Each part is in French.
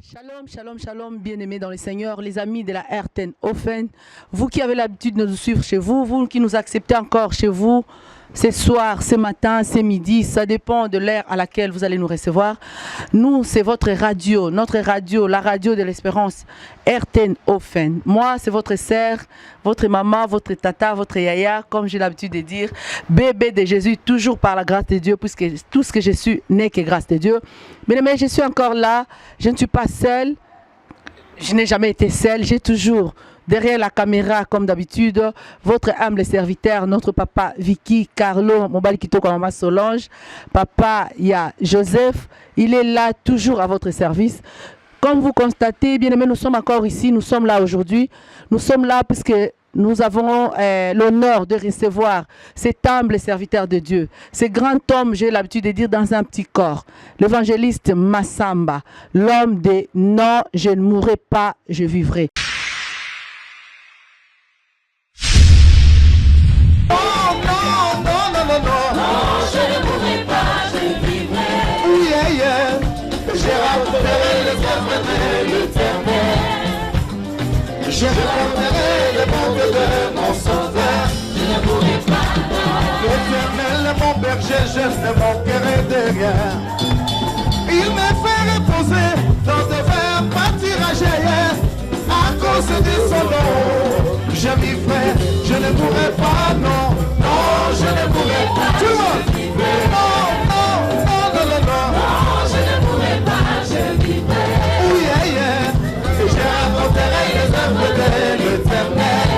Shalom, shalom, shalom, bien-aimés dans le Seigneur, les amis de la RTN Offen, vous qui avez l'habitude de nous suivre chez vous, vous qui nous acceptez encore chez vous, ce soir, ce matin, ce midi, ça dépend de l'heure à laquelle vous allez nous recevoir. Nous, c'est votre radio, notre radio, la radio de l'espérance, RTN Offen. Moi, c'est votre sœur, votre maman, votre tata, votre yaya, comme j'ai l'habitude de dire, bébé de Jésus, toujours par la grâce de Dieu, puisque tout ce que je suis n'est que grâce de Dieu. Mais je suis encore là, je ne suis pas seule, je n'ai jamais été seule, j'ai toujours derrière la caméra, comme d'habitude, votre humble serviteur, notre papa Vicky, Carlo, Mobali Kitoko, maman Solange, papa, il y a Joseph, il est là toujours à votre service. Comme vous constatez, bien aimé, nous sommes encore ici, nous sommes là aujourd'hui, nous sommes là puisque nous avons l'honneur de recevoir cet humble serviteur de Dieu, ce grand homme, j'ai l'habitude de dire, dans un petit corps, l'évangéliste Massamba, l'homme des « non, je ne mourrai pas, je vivrai ». Je regarderai le monde de mon sauveur. Je ne mourrai pas. L'Éternel est mon berger, je ne manquerai de rien. Il me fait reposer dans des verts pâturages. À cause de son nom, je vivrai. Je ne mourrai pas, non, non, je ne mourrai pas. Tout le monde, non, non, non, non, non, non. Non, je ne mourrai pas, je vivrai. Oui, et je raconterai les œuvres de l'Éternel.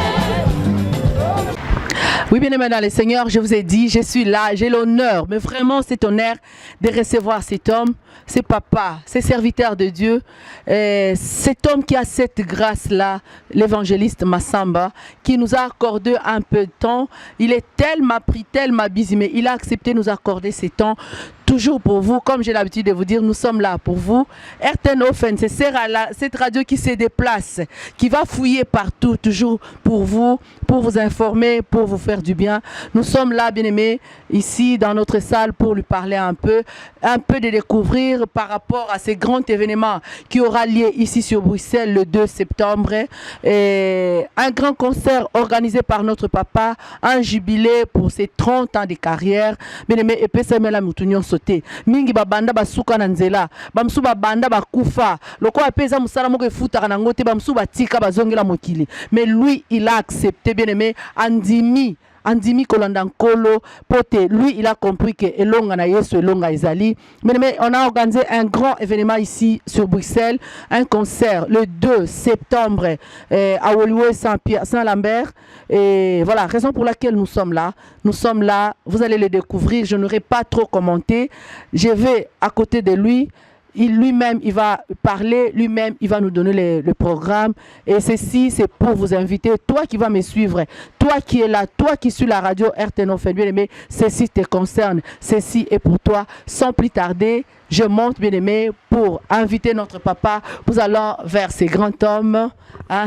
Oui, bien aimé dans le Seigneur, je vous ai dit, je suis là, j'ai l'honneur, mais vraiment cet honneur de recevoir cet homme, ce papa, ce serviteur de Dieu, cet homme qui a cette grâce-là, l'évangéliste Massamba, qui nous a accordé un peu de temps. Il est tellement pris, tellement busy, mais il a accepté de nous accorder ce temps. Toujours pour vous, comme j'ai l'habitude de vous dire, nous sommes là pour vous. RTN Offen, c'est cette radio qui se déplace, qui va fouiller partout, toujours pour vous informer, pour vous faire du bien. Nous sommes là, bien-aimés, ici dans notre salle pour lui parler un peu de découvrir par rapport à ces grands événements qui aura lieu ici sur Bruxelles le 2 septembre. Et un grand concert organisé par notre papa, un jubilé pour ses 30 ans de carrière. Bien-aimés, et Pessamela Moutounion sauté. Mingi babanda basuka na nzela. Bamsu babanda bakufa. Loko apeza musala moko efuta na ngote bamsu batika bazongela mokili. Mais lui, il a accepté, bien-aimé, Andimi Kolanda Nkolo, pote, lui il a compris que Elonga na Yesu Elonga Ezali. Mais on a organisé un grand événement ici sur Bruxelles, un concert le 2 septembre à Woluwe Saint-Lambert. Et voilà, raison pour laquelle nous sommes là. Nous sommes là, vous allez le découvrir, je n'aurai pas trop commenté. Je vais à côté de lui. Lui-même, il va parler, lui-même, il va nous donner le programme. Et ceci, c'est pour vous inviter, toi qui vas me suivre, toi qui es là, toi qui suis la radio RTN Offen, bien aimé, ceci te concerne, ceci est pour toi. Sans plus tarder, je monte, bien aimé, pour inviter notre papa. Nous allons vers ces grands hommes,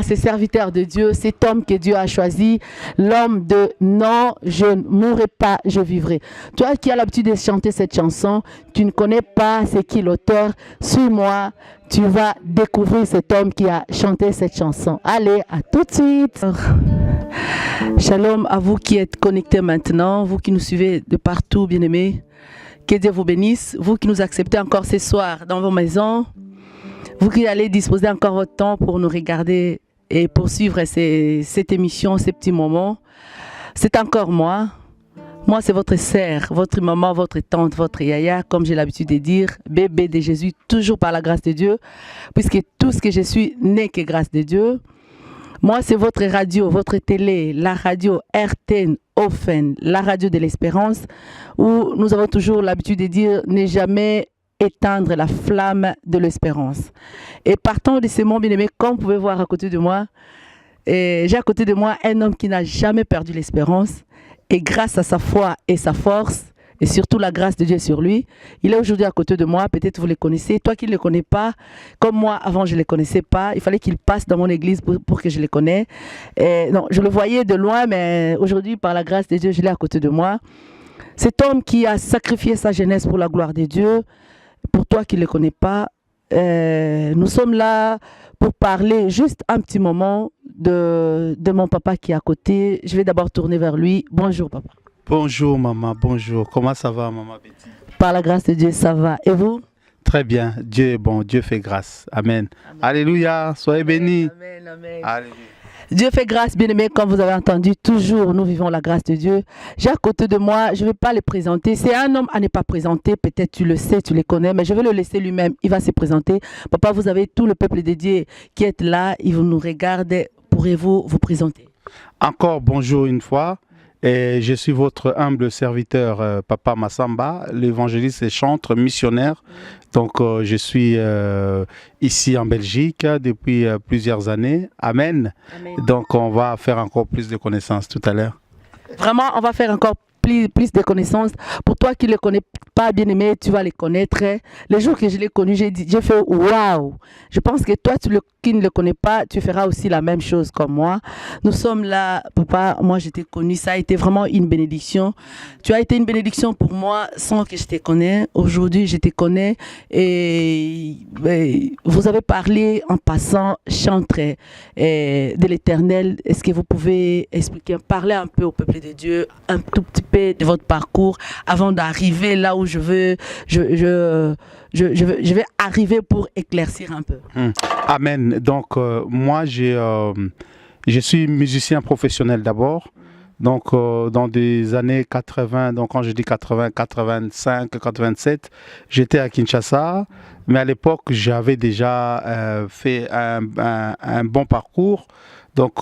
ces serviteurs de Dieu, cet homme que Dieu a choisi, l'homme de non, je ne mourrai pas, je vivrai. Toi qui as l'habitude de chanter cette chanson, tu ne connais pas c'est qui l'auteur, suis-moi, tu vas découvrir cet homme qui a chanté cette chanson. Allez, à tout de suite. Shalom à vous qui êtes connectés maintenant, vous qui nous suivez de partout, bien-aimés. Que Dieu vous bénisse, vous qui nous acceptez encore ce soir dans vos maisons, vous qui allez disposer encore votre temps pour nous regarder et poursuivre cette émission, ces petits moments. C'est encore moi. Moi, c'est votre sœur, votre maman, votre tante, votre yaya, comme j'ai l'habitude de dire, bébé de Jésus, toujours par la grâce de Dieu, puisque tout ce que je suis n'est que grâce de Dieu. Moi, c'est votre radio, votre télé, la radio RTN Offen, la radio de l'espérance, où nous avons toujours l'habitude de dire ne jamais éteindre la flamme de l'espérance. Et partant de ces mots, bien aimés, comme vous pouvez voir à côté de moi, j'ai à côté de moi un homme qui n'a jamais perdu l'espérance. Et grâce à sa foi et sa force, et surtout la grâce de Dieu sur lui, il est aujourd'hui à côté de moi. Peut-être vous le connaissez. Toi qui ne le connais pas, comme moi, avant je ne le connaissais pas, il fallait qu'il passe dans mon église pour que je le connaisse. Non, je le voyais de loin, mais aujourd'hui, par la grâce de Dieu, je l'ai à côté de moi. Cet homme qui a sacrifié sa jeunesse pour la gloire de Dieu, pour toi qui ne le connais pas, Nous sommes là pour parler juste un petit moment de mon papa qui est à côté. Je vais d'abord tourner vers lui. Bonjour papa. Bonjour maman, bonjour. Comment ça va maman Betty? Par la grâce de Dieu, ça va. Et vous? Très bien. Dieu est bon, Dieu fait grâce. Amen. Amen. Alléluia, soyez bénis. Amen, amen. Alléluia. Dieu fait grâce, bien-aimés, comme vous avez entendu, toujours nous vivons la grâce de Dieu. J'ai à côté de moi, je ne vais pas les présenter. C'est un homme à ne pas présenter, peut-être tu le sais, tu les connais, mais je vais le laisser lui-même, il va se présenter. Papa, vous avez tout le peuple dédié qui est là, il nous regarde. Pourrez-vous vous présenter? Encore bonjour une fois. Et je suis votre humble serviteur, Papa Massamba, l'évangéliste et chantre missionnaire. Donc, je suis ici en Belgique depuis plusieurs années. Amen. Amen. Donc, on va faire encore plus de connaissances tout à l'heure. Vraiment, on va faire encore plus de connaissances. Pour toi qui ne les connais pas, bien aimé, tu vas les connaître. Les jours que je l'ai connu, j'ai fait waouh. Je pense que toi, qui ne le connais pas, tu feras aussi la même chose comme moi. Nous sommes là, papa, moi je t'ai connu, ça a été vraiment une bénédiction. Tu as été une bénédiction pour moi sans que je te connaisse. Aujourd'hui, je te connais et vous avez parlé en passant, chantre de l'Éternel. Est-ce que vous pouvez expliquer, parler un peu au peuple de Dieu, un tout petit peu de votre parcours avant d'arriver là où je vais arriver pour éclaircir un peu. Amen. Donc, moi, je suis musicien professionnel d'abord. Donc, dans des années 80, donc quand je dis 80, 85, 87, j'étais à Kinshasa. Mais à l'époque, j'avais déjà fait un bon parcours. Donc,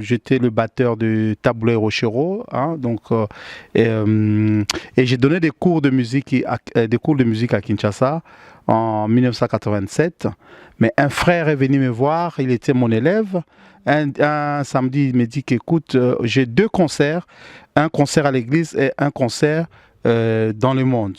j'étais le batteur de Taboulé Rochero, hein, donc, et j'ai donné des cours de musique à Kinshasa en 1987. Mais un frère est venu me voir, il était mon élève. Un samedi, il me dit qu'écoute, j'ai 2 concerts, un concert à l'église et un concert dans le monde.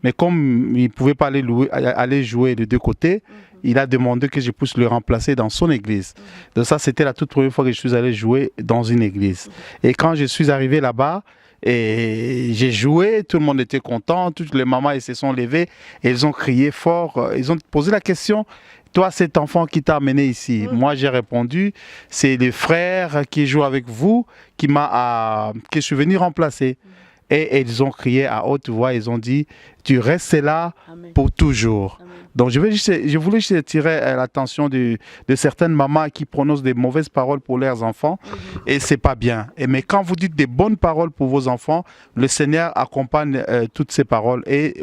Mais comme il ne pouvait pas aller jouer de 2 côtés, il a demandé que je puisse le remplacer dans son église. Donc ça, c'était la toute première fois que je suis allé jouer dans une église. Et quand je suis arrivé là-bas, et j'ai joué, tout le monde était content, toutes les mamans elles se sont levées, et elles ont crié fort, ils ont posé la question, toi cet enfant qui t'a amené ici? Moi j'ai répondu, c'est le frère qui joue avec vous que je suis venu remplacer. Et ils ont crié à haute voix, ils ont dit, tu restes là pour toujours. Amen. Donc je voulais juste attirer l'attention de certaines mamans qui prononcent des mauvaises paroles pour leurs enfants, et c'est pas bien. Mais quand vous dites des bonnes paroles pour vos enfants, le Seigneur accompagne toutes ces paroles. Et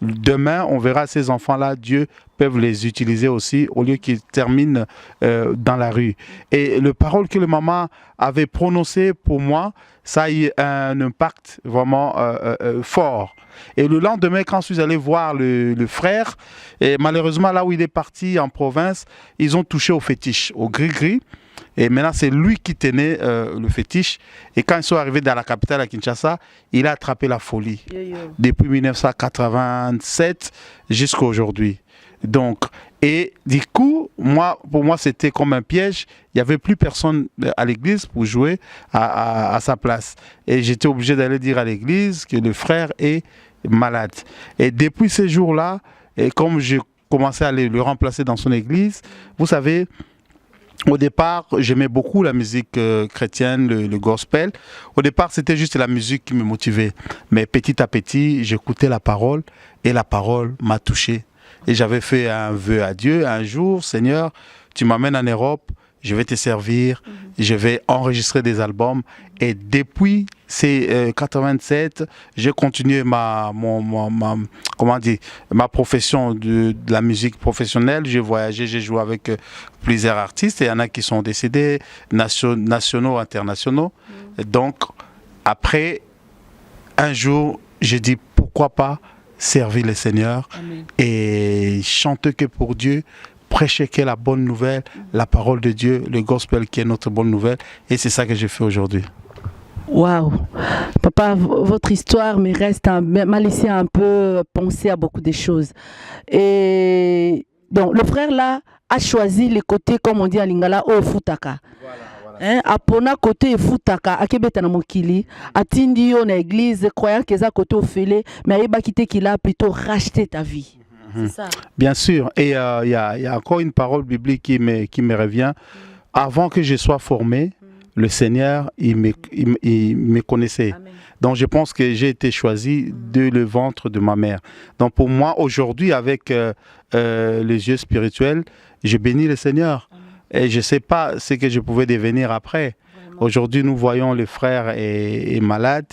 demain, on verra ces enfants-là, Dieu peuvent les utiliser aussi au lieu qu'ils terminent dans la rue. Et les paroles que les mamans avaient prononcées pour moi, ça a eu un impact vraiment fort. Et le lendemain, quand je suis allé voir le frère, et malheureusement là où il est parti en province, ils ont touché au fétiche, au gris-gris. Et maintenant, c'est lui qui tenait le fétiche. Et quand ils sont arrivés dans la capitale, à Kinshasa, il a attrapé la folie. Depuis 1987 jusqu'à aujourd'hui. Donc, et du coup, pour moi, c'était comme un piège. Il n'y avait plus personne à l'église pour jouer à sa place. Et j'étais obligé d'aller dire à l'église que le frère est malade. Et depuis ces jours-là, et comme j'ai commencé à le remplacer dans son église, vous savez, au départ, j'aimais beaucoup la musique chrétienne, le gospel. Au départ, c'était juste la musique qui me motivait. Mais petit à petit, j'écoutais la parole et la parole m'a touché. Et j'avais fait un vœu à Dieu un jour, Seigneur, tu m'amènes en Europe, je vais te servir, je vais enregistrer des albums. Et depuis ces 87, j'ai continué ma profession de la musique professionnelle. J'ai voyagé, j'ai joué avec plusieurs artistes. Et il y en a qui sont décédés, nationaux, internationaux. Donc, après, un jour, j'ai dit pourquoi pas servir le Seigneur. Amen. Et chanter que pour Dieu, prêcher que la bonne nouvelle, la parole de Dieu, le gospel qui est notre bonne nouvelle. Et c'est ça que j'ai fait aujourd'hui. Waouh! Papa, votre histoire m'a laissé un peu penser à beaucoup de choses. Et donc, le frère là a choisi les côtés, comme on dit en lingala, au futaka. Apona côté futaka akebeta na mokili atindi yo na église croyant que ça côté ofele mais ayeba kité qu'il a plutôt racheté ta vie. C'est ça. Bien sûr. Et il y a encore une parole biblique qui me revient. Avant que je sois formé, le Seigneur, il me connaissait. Amen. Donc, je pense que j'ai été choisi de le ventre de ma mère. Donc, pour moi, aujourd'hui, avec les yeux spirituels, je bénis le Seigneur. Amen. Et je ne sais pas ce que je pouvais devenir après. Aujourd'hui, nous voyons le frère est malade.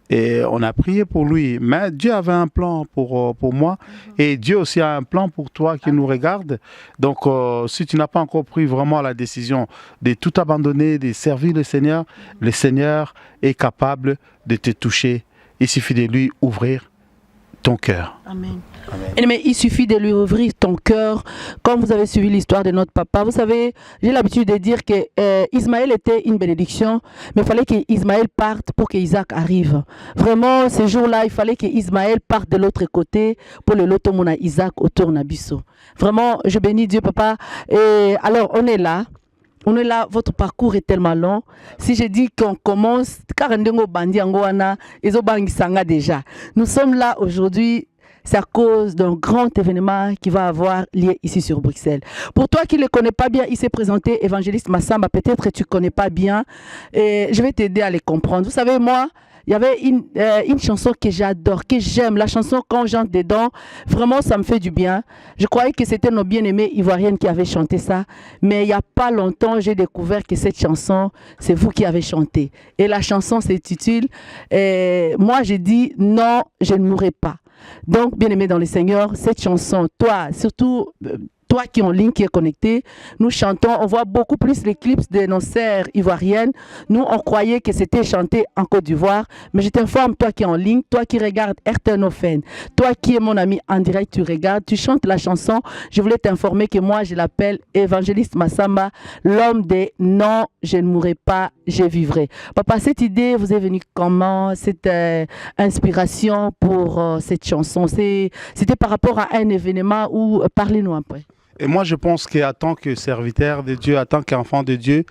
Et on a prié pour lui. Mais Dieu avait un plan pour moi. Et Dieu aussi a un plan pour toi qui nous regarde. Donc, si tu n'as pas encore pris vraiment la décision de tout abandonner, de servir le Seigneur est capable de te toucher. Il suffit de lui ouvrir ton cœur. Amen. Mais il suffit de lui ouvrir ton cœur. Comme vous avez suivi l'histoire de notre papa, vous savez, j'ai l'habitude de dire que Ismaël était une bénédiction, mais il fallait qu'Ismaël parte pour qu'Isaac arrive. Vraiment, ce jour-là, il fallait qu'Ismaël parte de l'autre côté pour le loto mona Isaac autour Nabiso. Vraiment, je bénis Dieu, papa. Et alors, on est là. On est là, votre parcours est tellement long. Si je dis qu'on commence, déjà. Nous sommes là aujourd'hui, c'est à cause d'un grand événement qui va avoir lieu ici sur Bruxelles. Pour toi qui ne le connais pas bien, il s'est présenté, évangéliste Massamba, peut-être que tu ne connais pas bien. Et je vais t'aider à les comprendre. Vous savez, moi, il y avait une chanson que j'adore, que j'aime. La chanson, quand j'entre dedans, vraiment, ça me fait du bien. Je croyais que c'était nos bien-aimés ivoiriennes qui avaient chanté ça. Mais il n'y a pas longtemps, j'ai découvert que cette chanson, c'est vous qui avez chanté. Et la chanson s'intitule moi, j'ai dit « Non, je ne mourrai pas ». Donc, bien-aimé dans le Seigneur, cette chanson, toi, surtout... toi qui es en ligne, qui est connecté, nous chantons, on voit beaucoup plus les clips de nos sœurs ivoiriennes. Nous, on croyait que c'était chanté en Côte d'Ivoire, mais je t'informe, toi qui es en ligne, toi qui regardes RTNOFN, toi qui es mon ami en direct, tu regardes, tu chantes la chanson. Je voulais t'informer que moi, je l'appelle Évangéliste Massamba, l'homme des non, je ne mourrai pas, je vivrai. Papa, cette idée vous est venue comment? Cette inspiration pour cette chanson, c'était par rapport à un événement ou parlez-nous un peu. Et moi, je pense qu'en tant que serviteur de Dieu, en tant qu'enfant de Dieu,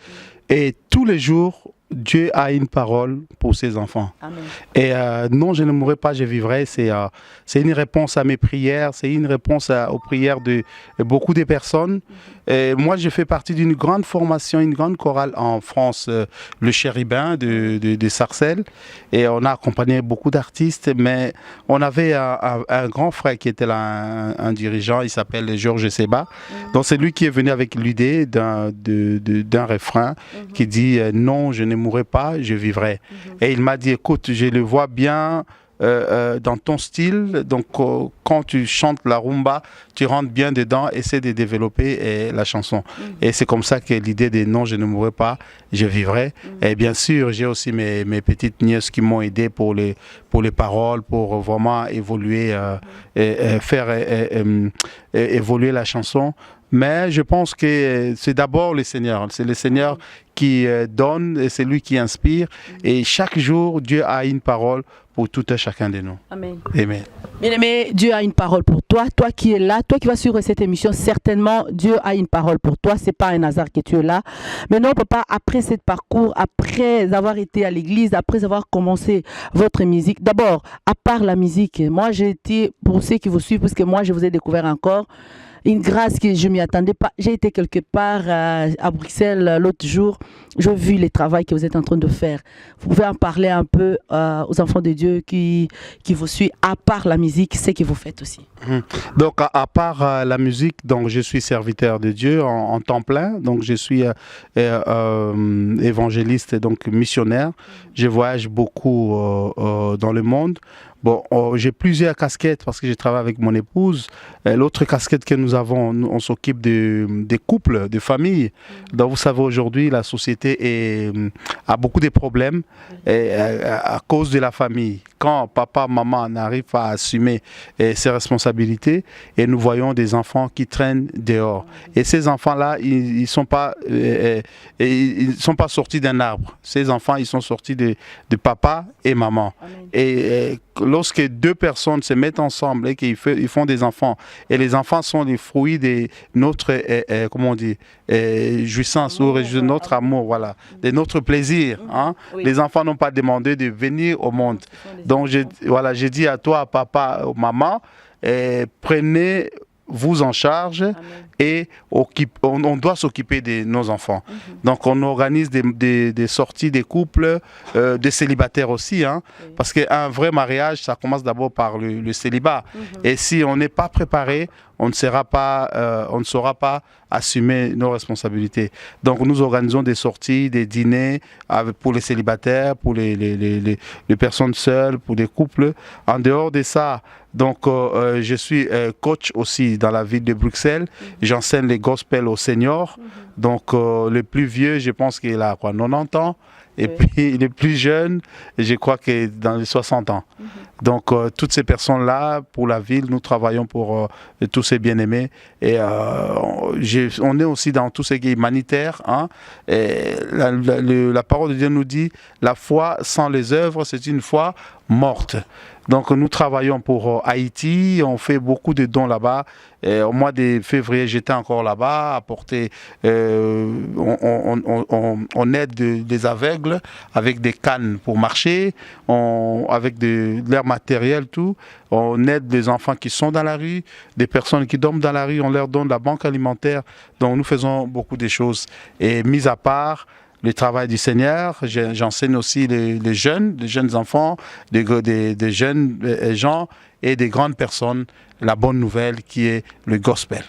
et tous les jours, Dieu a une parole pour ses enfants. Amen. Et non, je ne mourrai pas, je vivrai. C'est une réponse à mes prières, c'est une réponse aux prières de beaucoup de personnes. Et moi, je fais partie d'une grande formation, une grande chorale en France, le Chérubin de Sarcelles. Et on a accompagné beaucoup d'artistes, mais on avait un grand frère qui était là, un dirigeant, il s'appelle Georges Seba. Donc c'est lui qui est venu avec l'idée d'un refrain qui dit « Non, je ne mourrai pas, je vivrai ». Et il m'a dit « Écoute, je le vois bien dans ton style, donc quand tu chantes la rumba, tu rentres bien dedans, essaie de développer la chanson. Et c'est comme ça que l'idée de non, je ne mourrai pas, je vivrai. Et bien sûr, j'ai aussi mes petites nièces qui m'ont aidé pour les paroles, pour vraiment évoluer, faire évoluer la chanson. Mais je pense que c'est d'abord le Seigneur. C'est le Seigneur qui donne et c'est lui qui inspire. Et chaque jour, Dieu a une parole pour tout un chacun de nous. Amen. Amen. Bien-aimé, Dieu a une parole pour toi. Toi qui es là, toi qui vas suivre cette émission, certainement, Dieu a une parole pour toi. Ce n'est pas un hasard que tu es là. Mais non, papa, après ce parcours, après avoir été à l'église, après avoir commencé votre musique, d'abord, à part la musique, moi j'ai été, pour ceux qui vous suivent, parce que moi je vous ai découvert encore, une grâce que je ne m'y attendais pas. J'ai été quelque part à Bruxelles l'autre jour. J'ai vu le travail que vous êtes en train de faire. Vous pouvez en parler un peu aux enfants de Dieu qui vous suivent, à part la musique, ce que vous faites aussi. Donc, à part la musique, donc, je suis serviteur de Dieu en temps plein. Donc, je suis évangéliste, donc missionnaire. Je voyage beaucoup dans le monde. Bon, j'ai plusieurs casquettes parce que je travaille avec mon épouse. L'autre casquette que nous avons, on s'occupe des couples, des familles. Donc, vous savez, aujourd'hui, la société a beaucoup de problèmes à cause de la famille. Quand papa, maman n'arrivent pas à assumer ses responsabilités, et nous voyons des enfants qui traînent dehors. Et ces enfants-là, ils sont pas sortis d'un arbre. Ces enfants, ils sont sortis de papa et maman. Amen. Et lorsque deux personnes se mettent ensemble et qu'ils font des enfants, et les enfants sont les fruits de notre, comment on dit, jouissance ou de notre amour, voilà, de notre plaisir. Hein? Oui. Les enfants n'ont pas demandé de venir au monde. Donc, j'ai dit à toi, papa, maman, prenez-vous en charge. Amen. Et on doit s'occuper de nos enfants. Donc on organise des sorties des couples, des célibataires aussi, hein, parce qu'un vrai mariage, ça commence d'abord par le célibat. Et si on n'est pas préparé, on ne saura pas assumer nos responsabilités. Donc nous organisons des sorties, des dîners pour les célibataires, pour les personnes seules, pour les couples. En dehors de ça, donc je suis coach aussi dans la ville de Bruxelles. J'enseigne les gospels aux seniors. Donc le plus vieux, je pense qu'il a 90 ans. Et puis les plus jeunes, je crois qu'il est dans les 60 ans. Donc toutes ces personnes-là, pour la ville, nous travaillons pour tous ces bien-aimés. Et on est aussi dans tout ce qui est humanitaire. Hein. Et la parole de Dieu nous dit, la foi sans les œuvres, c'est une foi morte. Donc nous travaillons pour Haïti, on fait beaucoup de dons là-bas. Au mois de février, j'étais encore là-bas, on aide des aveugles avec des cannes pour marcher, avec de leur matériel, tout. On aide des enfants qui sont dans la rue, des personnes qui dorment dans la rue, on leur donne la banque alimentaire. Donc nous faisons beaucoup de choses. Et mis à part le travail du Seigneur, j'enseigne aussi les jeunes enfants, des jeunes gens et des grandes personnes, la bonne nouvelle qui est le gospel.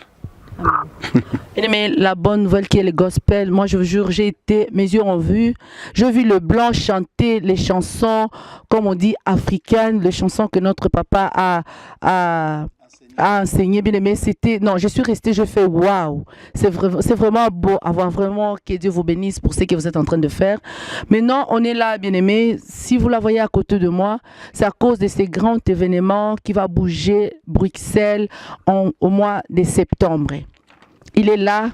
Mais la bonne nouvelle qui est le gospel, moi je vous jure, mes yeux ont vu, j'ai vu le blanc chanter les chansons, comme on dit, africaines, les chansons que notre papa a enseigné, bien aimé. Non, je suis restée, je fais waouh, c'est vraiment beau, avoir vraiment, que Dieu vous bénisse pour ce que vous êtes en train de faire. Maintenant, on est là, bien aimé. Si vous la voyez à côté de moi, c'est à cause de ces grands événements qui va bouger Bruxelles au mois de septembre. Il est là,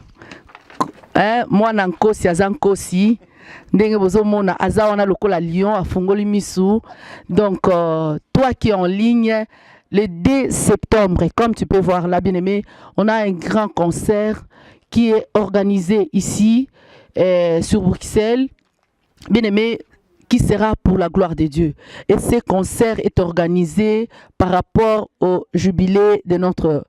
hein, moi nankosi azankosi. Ndenge bozomona aza wana lokola lion afungoli misu. Donc toi qui es en ligne, le 2 septembre, comme tu peux voir là, bien-aimé, on a un grand concert qui est organisé ici, sur Bruxelles, bien-aimé, qui sera pour la gloire de Dieu. Et ce concert est organisé par rapport au jubilé de notre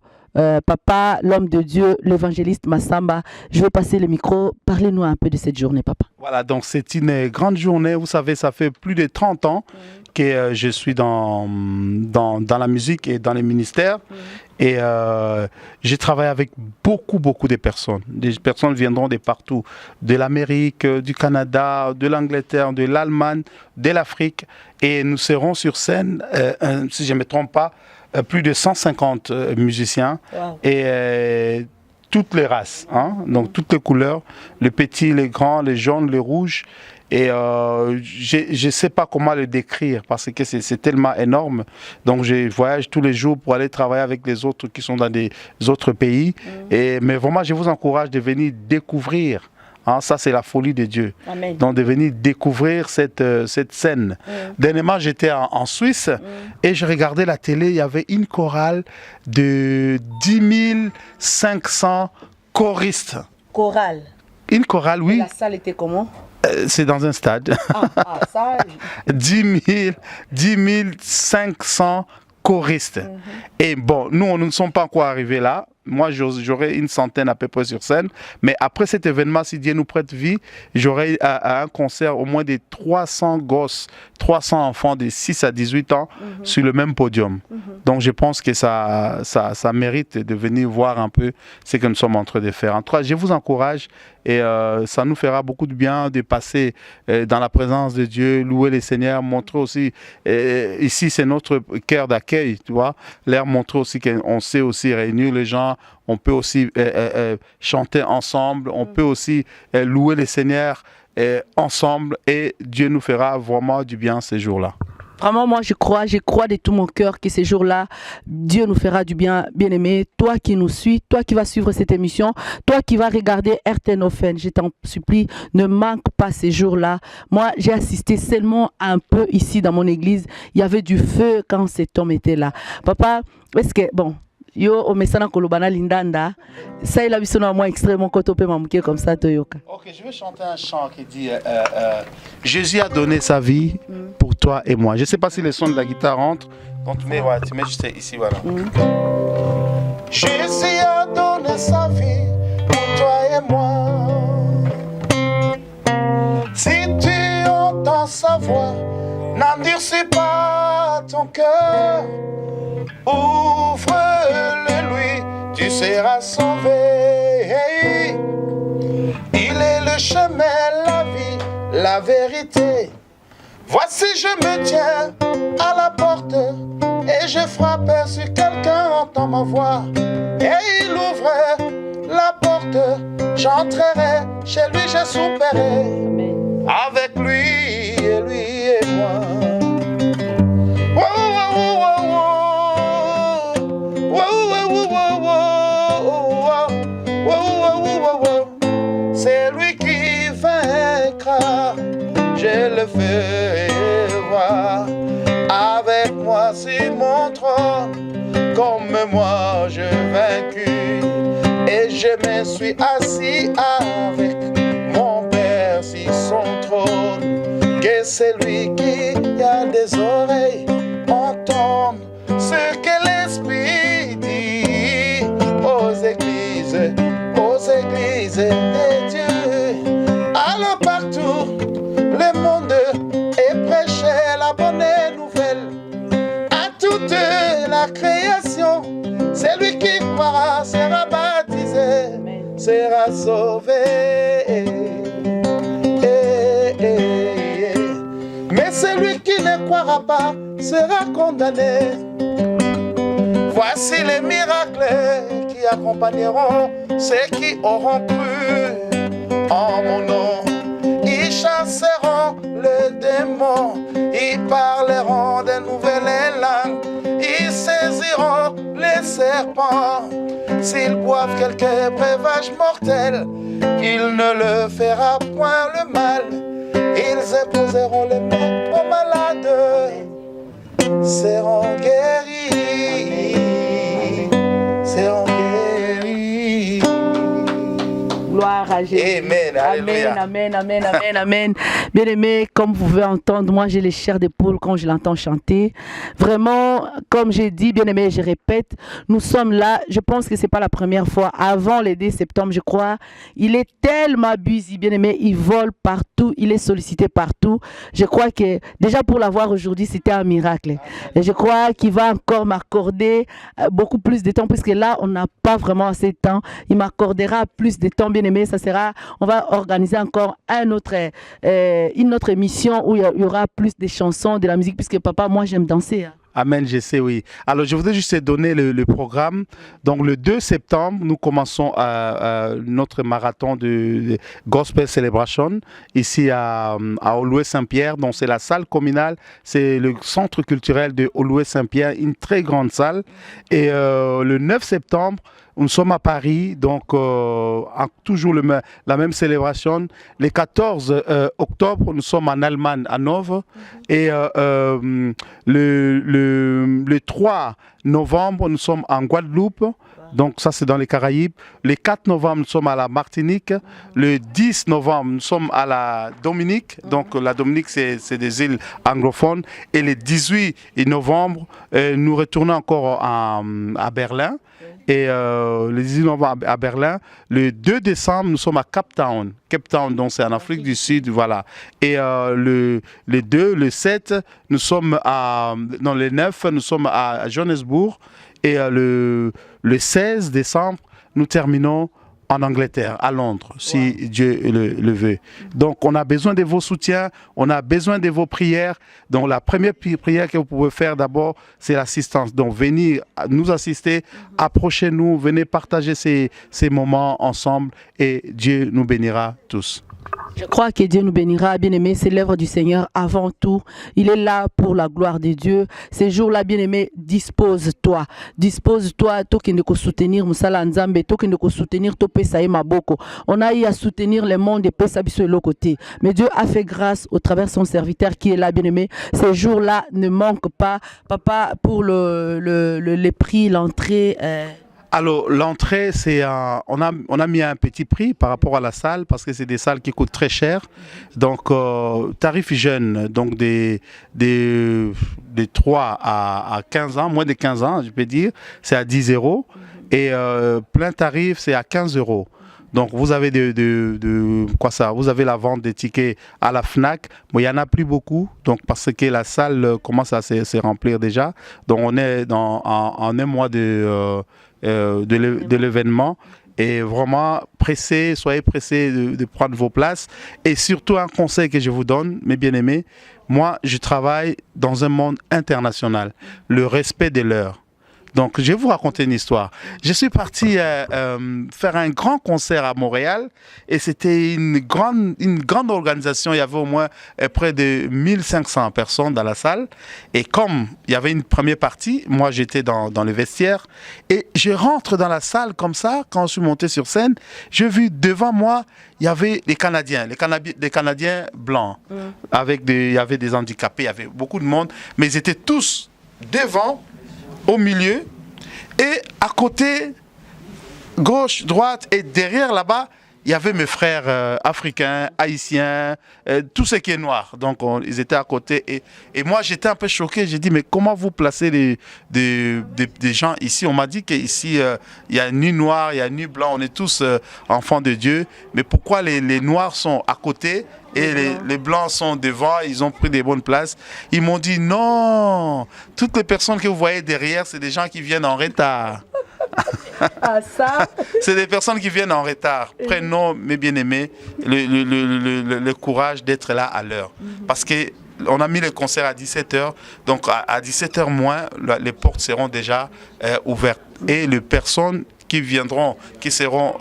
papa, l'homme de Dieu, l'évangéliste Massamba. Je vais passer le micro. Parlez-nous un peu de cette journée, papa. Voilà, donc c'est une grande journée. Vous savez, ça fait plus de 30 ans que je suis dans la musique et dans les ministères. Et j'ai travaillé avec beaucoup de personnes. Des personnes viendront de partout, de l'Amérique, du Canada, de l'Angleterre, de l'Allemagne, de l'Afrique. Et nous serons sur scène, si je ne me trompe pas, plus de 150 musiciens. Wow. Et toutes les races, hein, donc toutes les couleurs, les petits, les grands, les jaunes, les rouges. Et je ne sais pas comment le décrire parce que c'est tellement énorme. Donc je voyage tous les jours pour aller travailler avec les autres qui sont dans des autres pays. Mais vraiment, je vous encourage de venir découvrir. Hein, ça, c'est la folie de Dieu. Amen. Donc, de venir découvrir cette scène. Dernièrement, j'étais en Suisse et je regardais la télé. Il y avait une chorale de 10 500 choristes. Chorale? Une chorale, oui. Et la salle était comment? C'est dans un stade. Ça... 10 500 choristes. Et bon, nous ne sommes pas encore arrivés là. Moi, j'aurai une centaine à peu près sur scène. Mais après cet événement, si Dieu nous prête vie, j'aurai à un concert au moins de 300 gosses, 300 enfants de 6 à 18 ans sur le même podium. Donc, je pense que ça mérite de venir voir un peu ce que nous sommes en train de faire. En tout cas, je vous encourage et ça nous fera beaucoup de bien de passer dans la présence de Dieu, louer le Seigneur, montrer aussi, ici c'est notre cœur d'accueil, tu vois, leur montrer aussi qu'on sait aussi réunir les gens, on peut aussi chanter ensemble, on peut aussi louer le Seigneur ensemble et Dieu nous fera vraiment du bien ces jours-là. Vraiment, moi, je crois de tout mon cœur que ces jours-là, Dieu nous fera du bien, bien-aimé. Toi qui nous suis, toi qui vas suivre cette émission, toi qui vas regarder RTNOFN, je t'en supplie, ne manque pas ces jours-là. Moi, j'ai assisté seulement un peu ici dans mon église. Il y avait du feu quand cet homme était là. Papa, est-ce que, bon... Yo o mesana kolobana lindanda ça il a vu son moi extrêmement kotopé mamouké comme ça toyoka. OK, je vais chanter un chant qui dit Jésus a donné sa vie pour toi et moi. Je ne sais pas si le son de la guitare rentre. Donc tu mets juste ici, voilà. Jésus a donné sa vie pour toi et moi. Si tu entends sa voix, n'endurcis pas ton cœur. Ouvre-le lui, tu seras sauvé. Il est le chemin, la vie, la vérité. Voici je me tiens à la porte et je frappe si quelqu'un entend ma voix. Et il ouvre la porte, j'entrerai chez lui, je souperai avec lui et moi. C'est lui qui vaincra, je le fais voir. Avec moi sur mon trône, comme moi je vaincu. Et je me suis assis avec mon Père sur son trône. Que celui qui a des oreilles entende ce que l'Esprit dit aux églises de Dieu. Allons partout, le monde et prêcher la bonne nouvelle à toute la création. Celui qui croira sera baptisé, sera sauvé. Mais celui qui ne croira pas sera condamné. Voici les miracles qui accompagneront ceux qui auront cru en mon nom. Ils chasseront les démons, ils parleront de nouvelles langues, ils saisiront les serpents. S'ils boivent quelques breuvages mortels, il ne le fera point le mal. Ils époseront les mains aux malades, seront guéris, seront guéris. Gloire à Jésus. Amen, Amen, amen, amen, amen, amen. Bien aimé, comme vous pouvez entendre, moi j'ai les chairs d'épaule quand je l'entends chanter. Vraiment, comme j'ai dit, bien aimé, je répète, nous sommes là. Je pense que c'est pas la première fois. Avant le 2 septembre, je crois, il est tellement busy, bien aimé, il vole partout, il est sollicité partout. Je crois que déjà pour l'avoir aujourd'hui, c'était un miracle. Et je crois qu'il va encore m'accorder beaucoup plus de temps, puisque là, on n'a pas vraiment assez de temps. Il m'accordera plus de temps, bien aimé. Ça sera, on va organiser encore une autre émission où il y aura plus de chansons, de la musique, puisque papa, moi j'aime danser. Hein. Amen, je sais, oui. Alors, je voudrais juste donner le programme. Donc, le 2 septembre, nous commençons notre marathon de Gospel Celebration ici à Oloué-Saint-Pierre. Donc, c'est la salle communale, c'est le centre culturel de Oloué-Saint-Pierre, une très grande salle. Et le 9 septembre, nous sommes à Paris, donc toujours la même célébration. Le 14 octobre, nous sommes en Allemagne, à Hanovre. Et le 3 novembre, nous sommes en Guadeloupe. Donc ça, c'est dans les Caraïbes. Le 4 novembre, nous sommes à la Martinique. Le 10 novembre, nous sommes à la Dominique. Donc la Dominique, c'est des îles anglophones. Et le 18 novembre, nous retournons encore à Berlin. Et le 18 novembre à Berlin. Le 2 décembre, nous sommes à Cape Town. Cape Town, donc c'est en Afrique du Sud, voilà. Et le 2, le 7, nous sommes dans le 9, nous sommes à Johannesburg. Et le 16 décembre, nous terminons en Angleterre, à Londres, si Dieu le veut. Donc, on a besoin de vos soutiens, on a besoin de vos prières. Donc, la première prière que vous pouvez faire d'abord, c'est l'assistance. Donc, venez nous assister, approchez-nous, venez partager ces moments ensemble et Dieu nous bénira tous. Je crois que Dieu nous bénira, bien-aimé, c'est l'œuvre du Seigneur avant tout. Il est là pour la gloire de Dieu. Ces jours-là, bien-aimé, dispose-toi. Dispose-toi, toi qui ne peux soutenir Moussala Nzambe, toi qui ne peux soutenir Topesa et Maboko. On a eu à soutenir le monde et Pesa Biso et l'autre côté. Mais Dieu a fait grâce au travers de son serviteur qui est là, bien-aimé. Ces jours-là ne manquent pas. Papa, pour les prix, l'entrée... Alors, l'entrée, on a mis un petit prix par rapport à la salle parce que c'est des salles qui coûtent très cher. Donc, tarif jeune, donc des 3 à 15 ans, moins de 15 ans, je peux dire, c'est à 10 euros. Et plein tarif, c'est à 15 euros. Donc, vous avez vous avez la vente des tickets à la FNAC. Bon, il n'y en a plus beaucoup, donc parce que la salle commence à se remplir déjà. Donc, on est en un mois de l'événement. Et vraiment, soyez pressés de prendre vos places. Et surtout, un conseil que je vous donne, mes bien-aimés, moi, je travaille dans un monde international. Le respect de l'heure. Donc, je vais vous raconter une histoire. Je suis parti faire un grand concert à Montréal et c'était une grande organisation. Il y avait au moins près de 1500 personnes dans la salle. Et comme il y avait une première partie, moi, j'étais dans le vestiaire et je rentre dans la salle comme ça. Quand je suis monté sur scène, j'ai vu devant moi, il y avait les Canadiens, les Canadiens blancs. Il y avait des handicapés, il y avait beaucoup de monde, mais ils étaient tous devant, au milieu, et à côté, gauche, droite, et derrière là-bas, il y avait mes frères africains, haïtiens, tout ce qui est noir. Donc, ils étaient à côté. Et moi, j'étais un peu choqué. J'ai dit, mais comment vous placez des gens ici? On m'a dit qu'ici, il n'y a ni noir, il n'y a ni blanc. On est tous enfants de Dieu. Mais pourquoi les noirs sont à côté et les blancs sont devant? Ils ont pris des bonnes places. Ils m'ont dit, non, toutes les personnes que vous voyez derrière, c'est des gens qui viennent en retard. Ah, ça. C'est des personnes qui viennent en retard. Prenons, mes bien-aimés, le courage d'être là à l'heure. Parce qu'on a mis le concert à 17h. Donc, à 17h moins, les portes seront déjà ouvertes. Et les personnes qui viendront, qui seront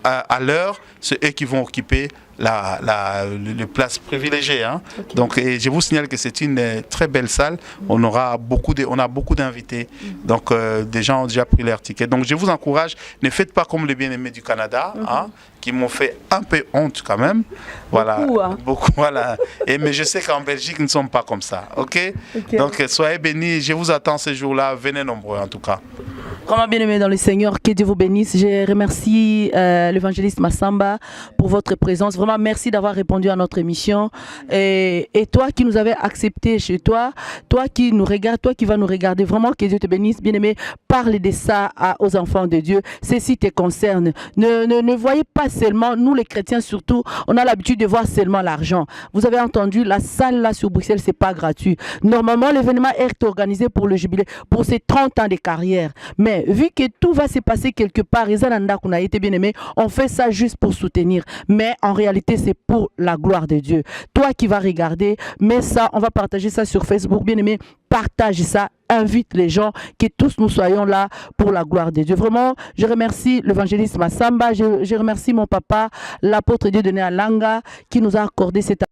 à l'heure, c'est eux qui vont occuper les places privilégiées. Hein. Okay. Donc, et je vous signale que c'est une très belle salle. On a beaucoup d'invités. Donc, des gens ont déjà pris leur ticket. Donc, je vous encourage, ne faites pas comme les bien-aimés du Canada, hein, qui m'ont fait un peu honte quand même. Voilà. Beaucoup, hein. Beaucoup, voilà. Mais je sais qu'en Belgique, nous ne sommes pas comme ça. OK? Donc, soyez bénis. Je vous attends ce jour-là. Venez nombreux, en tout cas. Vraiment bien aimé dans le Seigneur, que Dieu vous bénisse. Je remercie l'évangéliste Massamba pour votre présence. Vraiment, merci d'avoir répondu à notre émission. Et toi qui nous avais accepté chez toi, toi qui nous regardes, toi qui vas nous regarder, vraiment que Dieu te bénisse. Bien aimé, parle de ça aux enfants de Dieu. Ceci te concerne. Ne voyez pas seulement, nous les chrétiens surtout, on a l'habitude de voir seulement l'argent. Vous avez entendu, la salle là sur Bruxelles, c'est pas gratuit. Normalement, l'événement est organisé pour le jubilé, pour ses 30 ans de carrière. Mais vu que tout va se passer quelque part, qu'on a été bien aimé, on fait ça juste pour soutenir. Mais en réalité, c'est pour la gloire de Dieu. Toi qui vas regarder, mets ça, on va partager ça sur Facebook, bien aimé, partage ça, invite les gens, que tous nous soyons là pour la gloire de Dieu. Vraiment, je remercie l'évangéliste Massamba, je remercie mon papa, l'apôtre Dieu donné à Langa, qui nous a accordé cette